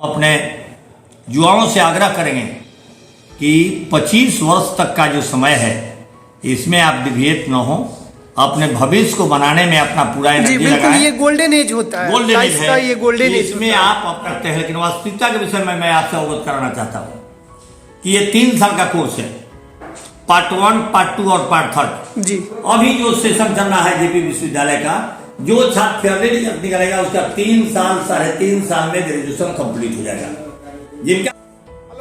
अपने युवाओं से आग्रह करेंगे कि 25 वर्ष तक का जो समय है इसमें आप डिविएट न हो, अपने भविष्य को बनाने में अपना पूरा एनर्जी लगाएं। ये गोल्डन एज होता है, गोल्डन एज है, ये गोल्डन एज इसमें आप अपना करते हैं। लेकिन वास्तविकता के विषय में मैं आपसे अवगत कराना चाहता हूँ कि ये 3 साल का कोर्स है, पार्ट 1, पार्ट 2 और पार्ट 3 जी। अभी जो सेशन चल रहा है जेपी विश्वविद्यालय का, जो छात्र फेयरली रिजल्ट निकलेगा उसका 3 साल 3.5 साल में ग्रेजुएशन कंप्लीट हो जाएगा। जिनका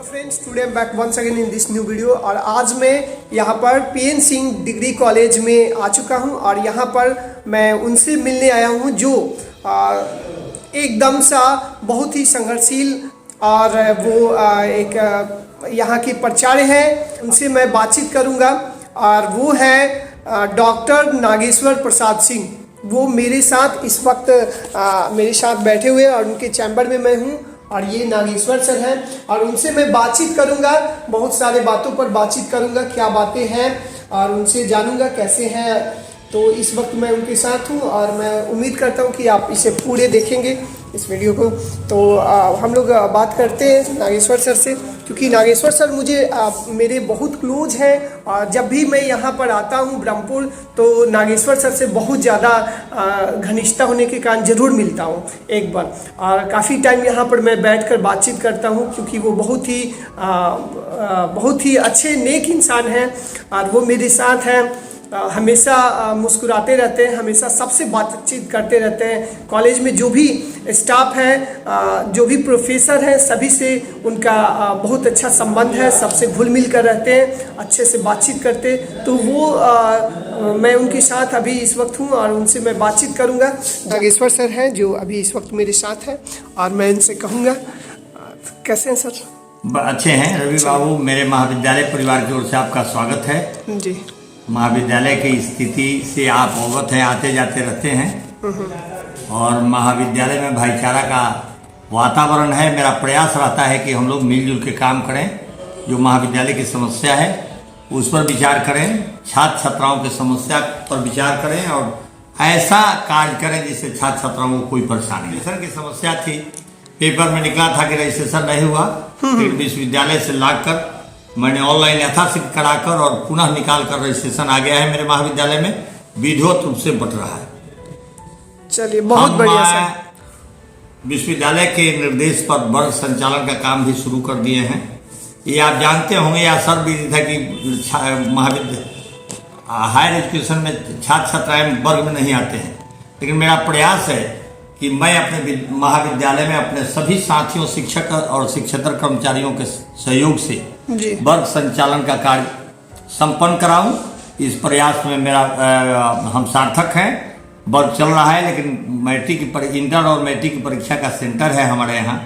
friends, today I am back once again in this new video. और आज मैं यहाँ पर पीएन सिंह डिग्री कॉलेज में आ चुका हूँ और यहाँ पर मैं उनसे मिलने आया हूँ जो एकदम सा बहुत ही संघर्षशील और वो एक यहाँ के प्राचार्य हैं, उनसे मैं बातचीत करूँगा। और वो है डॉक्टर नागेश्वर प्रसाद सिंह। वो मेरे साथ इस वक्त मेरे साथ बैठे हुए और उनके चैम्बर में मैं हूँ और ये नागेश्वर सर हैं और उनसे मैं बातचीत करूंगा, बहुत सारे बातों पर बातचीत करूंगा, क्या बातें हैं और उनसे जानूंगा कैसे हैं। तो इस वक्त मैं उनके साथ हूं और मैं उम्मीद करता हूं कि आप इसे पूरे देखेंगे इस वीडियो को। तो हम लोग बात करते हैं नागेश्वर सर से, क्योंकि नागेश्वर सर मुझे मेरे बहुत क्लोज हैं और जब भी मैं यहाँ पर आता हूँ ब्रह्मपुर तो नागेश्वर सर से बहुत ज़्यादा घनिष्ठता होने के कारण ज़रूर मिलता हूँ एक बार। और काफ़ी टाइम यहाँ पर मैं बैठकर बातचीत करता हूँ, क्योंकि वो बहुत ही अच्छे नेक इंसान हैं और वो मेरे साथ हैं, हमेशा मुस्कुराते रहते हैं, हमेशा सबसे बातचीत करते रहते हैं। कॉलेज में जो भी स्टाफ है, जो भी प्रोफेसर हैं, सभी से उनका बहुत अच्छा संबंध है, सबसे घुल मिल कर रहते हैं, अच्छे से बातचीत करते। तो वो मैं उनके साथ अभी इस वक्त हूँ और उनसे मैं बातचीत करूँगा। नागेश्वर सर हैं जो अभी इस वक्त मेरे साथ हैं और मैं इनसे कहूँगा, कैसे हैं सर? अच्छे हैं रवि बाबू। मेरे महाविद्यालय परिवार की ओर से आपका स्वागत है जी। महाविद्यालय की स्थिति से आप अवगत हैं, आते जाते रहते हैं और महाविद्यालय में भाईचारा का वातावरण है। मेरा प्रयास रहता है कि हम लोग मिलजुल के काम करें, जो महाविद्यालय की समस्या है उस पर विचार करें, छात्र छात्राओं की समस्या पर विचार करें और ऐसा कार्य करें जिससे छात्र छात्राओं को कोई परेशानी नहीं। रजिस्ट्रेशन की समस्या थी, पेपर में निकला था कि रजिस्ट्रेशन नहीं हुआ, फिर विश्वविद्यालय से लाकर मैंने ऑनलाइन यथाशीघ्र कराकर और पुनः निकाल कर रजिस्ट्रेशन आ गया है मेरे महाविद्यालय में, विधिवत रूप से बट रहा है। चलिए, बहुत बढ़िया सर। विश्वविद्यालय के निर्देश पर वर्ग संचालन का काम भी शुरू कर दिए हैं। ये आप जानते होंगे या सर भी था कि महाविद्यालय हायर एजुकेशन में छात्र छात्राएं वर्ग में नहीं आते हैं, लेकिन मेरा प्रयास है कि मैं अपने महाविद्यालय में अपने सभी साथियों, शिक्षक और शिक्षेतर कर्मचारियों के सहयोग से वर्ग संचालन का कार्य संपन्न कराऊं। इस प्रयास में मेरा हम सार्थक हैं। वर्ग चल रहा है, लेकिन मैट्रिक इंटर और मैट्रिक की परीक्षा का सेंटर है हमारे यहाँ।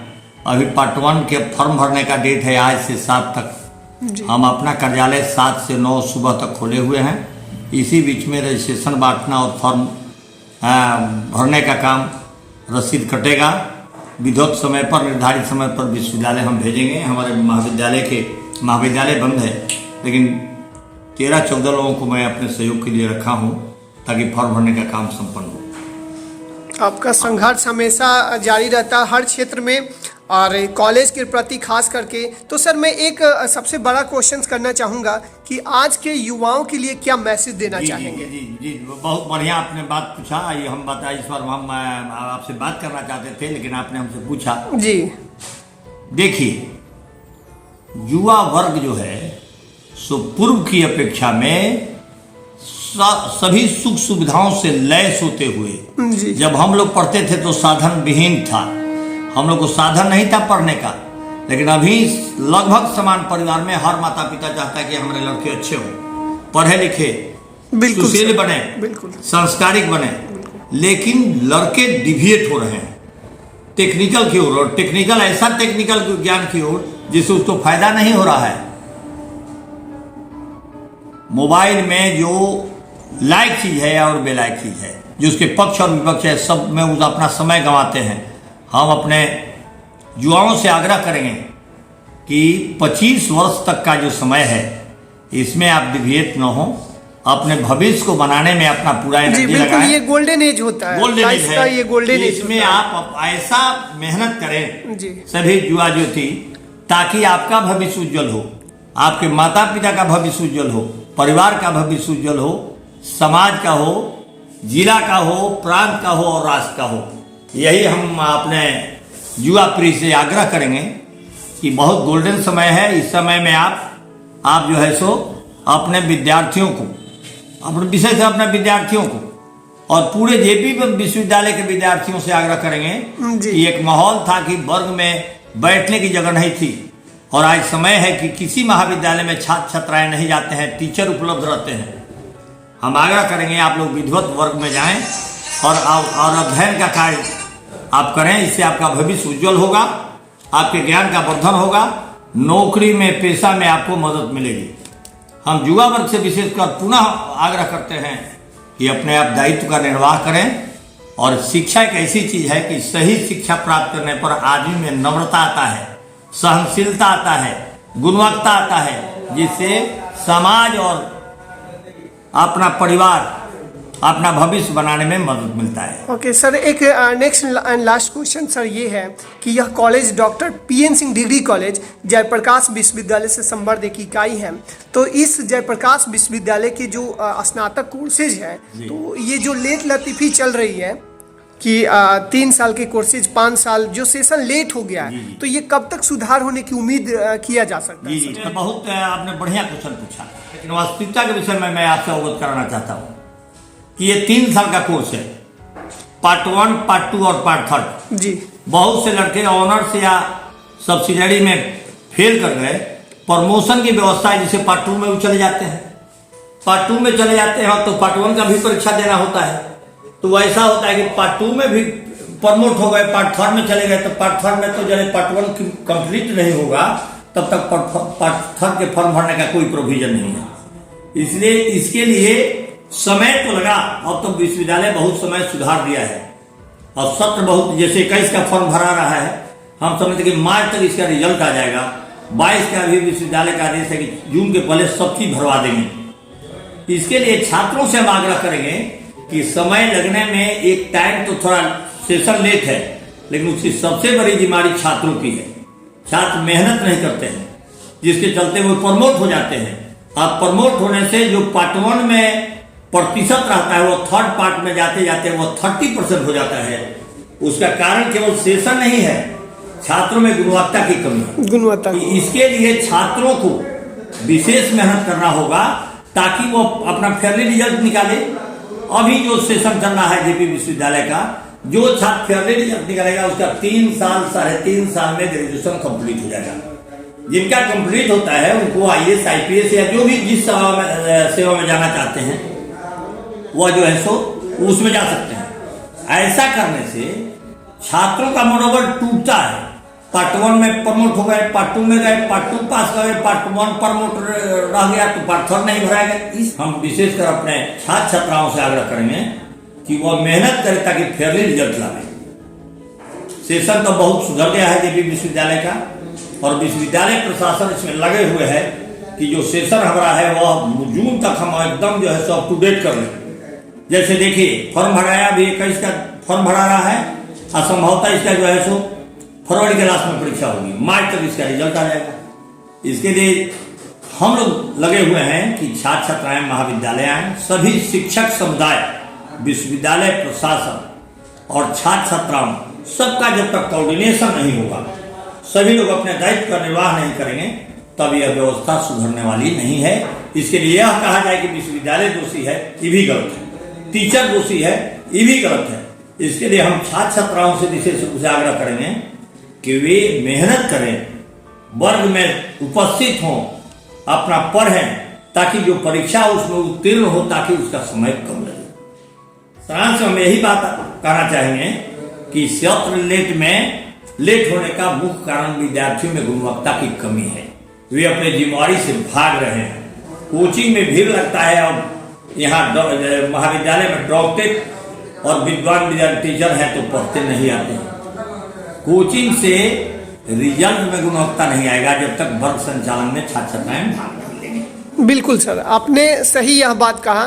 अभी पार्ट 1 के फॉर्म भरने का डेट है आज से 7 तक। हम अपना कार्यालय 7 से 9 सुबह तक खोले हुए हैं। इसी बीच में रजिस्ट्रेशन बांटना और फॉर्म भरने का काम, रसीद कटेगा, विधिवत समय पर, निर्धारित समय पर विश्वविद्यालय हम भेजेंगे। हमारे महाविद्यालय बंद है, लेकिन 13-14 लोगों को मैं अपने सहयोग के लिए रखा हूँ ताकि फॉर्म भरने का काम संपन्न हो। आपका संघर्ष हमेशा जारी रहता है हर क्षेत्र में और कॉलेज के प्रति खास करके। तो सर, मैं एक सबसे बड़ा क्वेश्चन करना चाहूँगा कि आज के युवाओं के लिए क्या मैसेज देना चाहेंगे? जी, बहुत बढ़िया आपने बात पूछा। ये हम बताया, इस बार हम आपसे बात करना चाहते थे लेकिन आपने हमसे पूछा। जी देखिए, युवा वर्ग जो है सो पूर्व की अपेक्षा में सभी सुख सुविधाओं से लैस होते हुए, जब हम लोग पढ़ते थे तो साधन विहीन था, हम लोग को साधन नहीं था पढ़ने का, लेकिन अभी लगभग समान परिवार में हर माता पिता चाहता है कि हमारे लड़के अच्छे हों, पढ़े लिखे, सुशील बने, संस्कारिक बने। लेकिन लड़के डिविएट हो रहे हैं टेक्निकल की ओर, और टेक्निकल ऐसा टेक्निकल ज्ञान की ओर जिससे उसको फायदा नहीं हो रहा है। मोबाइल में जो लायक चीज है और बेलायक चीज है, जो उसके पक्ष और विपक्ष है, सब में उस अपना समय गंवाते हैं। हम अपने युवाओं से आग्रह करेंगे कि 25 वर्ष तक का जो समय है इसमें आप डिविएट न हो, अपने भविष्य को बनाने में अपना पूरा जी एनर्जी बिल्कुल, लगाएं। ये गोल्डन एज होता है, गोल्डन एज लाइफ का है, ये गोल्डन एज इसमें होता है। आप ऐसा मेहनत करें जी सभी युवा ज्योति, ताकि आपका भविष्य उज्जवल हो, आपके माता पिता का भविष्य उज्जवल हो, परिवार का भविष्य उज्जवल हो, समाज का हो, जिला का हो, प्रांत का हो और राष्ट्र का हो। यही हम अपने युवा पीढ़ी से आग्रह करेंगे कि बहुत गोल्डन समय है। इस समय में आप जो है सो अपने विद्यार्थियों को, अपने विशेष से अपने विद्यार्थियों को और पूरे जेपी विश्वविद्यालय के विद्यार्थियों से आग्रह करेंगे कि एक माहौल था कि वर्ग में बैठने की जगह नहीं थी, और आज समय है कि किसी महाविद्यालय में छात्र छात्राएं नहीं जाते हैं, टीचर उपलब्ध रहते हैं। हम आग्रह करेंगे आप लोग विधिवत वर्ग में जाएं और अध्ययन का कार्य आप करें। इससे आपका भविष्य उज्जवल होगा, आपके ज्ञान का वर्धन होगा, नौकरी में, पेशा में आपको मदद मिलेगी। हम युवा वर्ग से विशेषकर पुनः आग्रह करते हैं कि अपने आप दायित्व का निर्वाह करें। और शिक्षा एक ऐसी चीज है कि सही शिक्षा प्राप्त करने पर आदमी में नम्रता आता है, सहनशीलता आता है, गुणवत्ता आता है, जिससे समाज और अपना परिवार, अपना भविष्य बनाने में मदद मिलता है। ओके सर, एक next and last question sir ये है कि यह college doctor PN Singh degree college Jayaprakash विश्वविद्यालय से संबद्ध एक इकाई है। तो इस जयप्रकाश विश्वविद्यालय के जो स्नातक कोर्सेज है, तो ये जो लेट लतीफ़ी चल रही है कि 3 साल के कोर्सेज 5 साल जो सेशन लेट हो गया है, तो ये कब तक सुधार होने की उम्मीद किया जा सकता है? जी, तो बहुत आपने बढ़िया क्वेश्चन पूछा, लेकिन वास्तविकता के विषय में मैं आपसे अवगत कराना चाहता हूँ कि ये 3 साल का कोर्स है, पार्ट 1, पार्ट 2 और पार्ट 3 जी। बहुत से लड़के ऑनर्स या सब्सिडरी में फेल कर गए, प्रमोशन की व्यवस्था है, जिसे पार्ट 2 में वो चले जाते हैं। पार्ट 2 में चले जाते हैं तो पार्ट 1 का भी परीक्षा देना होता है। तो ऐसा होता है कि पार्ट 2 में भी प्रमोट हो गए, पार्ट 3 में चले गए, तो पार्ट 3 में तो जब पार्ट 1 कंप्लीट नहीं होगा तब तक पार्ट 3 के फॉर्म भरने का कोई प्रोविजन नहीं है। इसलिए इसके लिए समय तो लगा, अब तो विश्वविद्यालय बहुत समय सुधार दिया है और सत्र बहुत, जैसे 21 का फॉर्म भरा रहा है, हम समझते कि मार्च तक इसका रिजल्ट आ जाएगा। 22 का भी विश्वविद्यालय का आदेश है कि जून के पहले सब चीज भरवा देंगे। इसके लिए छात्रों से हम आग्रह करेंगे कि समय लगने में एक टाइम तो थोड़ा सेशन लेट है, लेकिन उसकी सबसे बड़ी जिम्मेदारी छात्रों की है। छात्र मेहनत नहीं करते हैं, जिसके चलते वो प्रमोट हो जाते हैं। अब प्रमोट होने से जो पार्ट 1 में प्रतिशत रहता है, वो 3rd पार्ट में जाते जाते वो 30% हो जाता है। उसका कारण केवल सेशन नहीं है, छात्रों में गुणवत्ता की कमी। इसके लिए छात्रों को विशेष मेहनत करना होगा ताकि वो अपना फेयरली रिजल्ट निकाले। अभी जो सेशन चल रहा है जेपी विश्वविद्यालय का, जो छात्र फेयरली रिजल्ट निकालेगा उसका 3 साल 3.5 साल में ग्रेजुएशन कंप्लीट हो जाएगा। जिनका कंप्लीट होता है उनको IAS IPS या जो भी जिस सेवा में जाना चाहते हैं वह जो है सो उसमें जा सकते हैं। ऐसा करने से छात्रों का मनोबल टूटता है। पार्ट 1 में प्रमोट हो गए, पार्ट 2 में गए, पार्ट 2 पास कर गए, पार्ट 1 प्रमोट रह गया तो पार्ट 3 नहीं भराएगा। इस हम विशेषकर अपने छात्र छात्राओं से आग्रह करेंगे कि वह मेहनत करें ताकि फेयरली रिजल्ट लाए। सेशन तो बहुत सुधर गया है जेपी विश्वविद्यालय का, और विश्वविद्यालय प्रशासन इसमें लगे हुए है कि जो सेशन हमारा है वह जून तक हम एकदम जो है सो अप टू डेट कर लें। जैसे देखिए फॉर्म भराया, अभी 21 का फॉर्म भरा रहा है, असंभवतः इसका जो है सो फरवरी के लास्ट में परीक्षा होगी, मार्च तक इसका रिजल्ट आ जाएगा। इसके लिए हम लोग लगे हुए हैं कि छात्र छात्राएं महाविद्यालय आए, सभी शिक्षक समुदाय, विश्वविद्यालय प्रशासन और छात्र छात्राओं सबका जब तक कोऑर्डिनेशन नहीं होगा, सभी लोग अपने दायित्व का निर्वाह नहीं करेंगे, तब यह व्यवस्था सुधरने वाली नहीं है। इसके लिए यह कहा जाए कि विश्वविद्यालय दोषी है, ये भी गलत है, टीचर दोषी है, ये भी गलत है। इसके लिए हम छात्र छात्राओं से विशेष रूप से आग्रह करेंगे कि वे मेहनत करें, वर्ग में उपस्थित हों, अपना पढ़ें, ताकि जो परीक्षा उसमें उत्तीर्ण हो, ताकि उसका समय कम लगे। सारांश में हम यही बात कहना चाहेंगे कि सत्र लेट होने का मुख्य कारण विद्यार्थियों में गुणवत्ता की कमी है। वे अपने जिम्मेदारी से भाग रहे हैं, कोचिंग में भीड़ लगता है और यहाँ महाविद्यालय में डॉक्टरेट और विद्वान टीचर हैं तो पढ़ते नहीं आते हैं। कोचिंग से रिजल्ट में गुणवत्ता नहीं आएगा जब तक वर्ग संचालन में छात्र छात्राएं भाग नहीं लेंगे। बिल्कुल सर, आपने सही यह बात कहा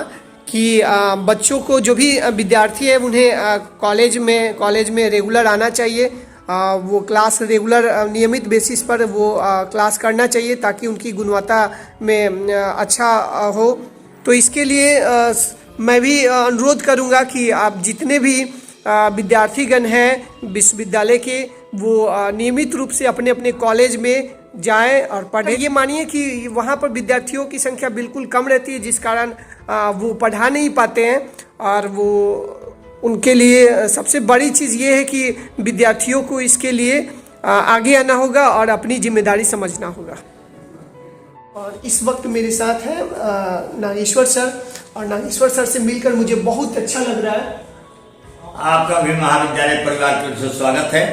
कि बच्चों को जो भी विद्यार्थी है उन्हें कॉलेज में रेगुलर आना चाहिए। वो क्लास रेगुलर नियमित बेसिस पर वो क्लास करना चाहिए ताकि उनकी गुणवत्ता में अच्छा हो। तो इसके लिए मैं भी अनुरोध करूंगा कि आप जितने भी विद्यार्थीगण हैं विश्वविद्यालय के, वो नियमित रूप से अपने अपने कॉलेज में जाएं और पढ़ें। ये मानिए कि वहाँ पर विद्यार्थियों की संख्या बिल्कुल कम रहती है, जिस कारण वो पढ़ा नहीं पाते हैं। और वो उनके लिए सबसे बड़ी चीज़ ये है कि विद्यार्थियों को इसके लिए आगे आना होगा और अपनी जिम्मेदारी समझना होगा। और इस वक्त मेरे साथ हैं नागेश्वर सर, और नागेश्वर सर से मिलकर मुझे बहुत अच्छा लग रहा है। आपका भी महाविद्यालय परिवार की ओर से स्वागत है।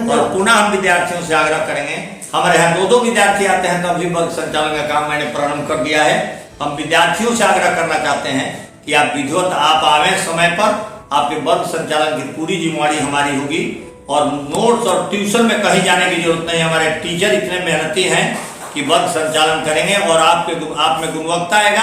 और पुनः हम विद्यार्थियों से आग्रह करेंगे, हमारे यहाँ दो विद्यार्थी आते हैं, तब भी वर्ग संचालन का काम मैंने प्रारंभ कर दिया है। हम विद्यार्थियों से आग्रह करना चाहते हैं कि आप विधिवत आप आवें समय पर, आपके वर्ग संचालन की पूरी जिम्मेवारी हमारी होगी। और नोट्स और ट्यूशन में कहीं जाने की जरूरत नहीं, हमारे टीचर इतने मेहनती हैं कि वर्ग संचालन करेंगे और आप में गुणवत्ता आएगा।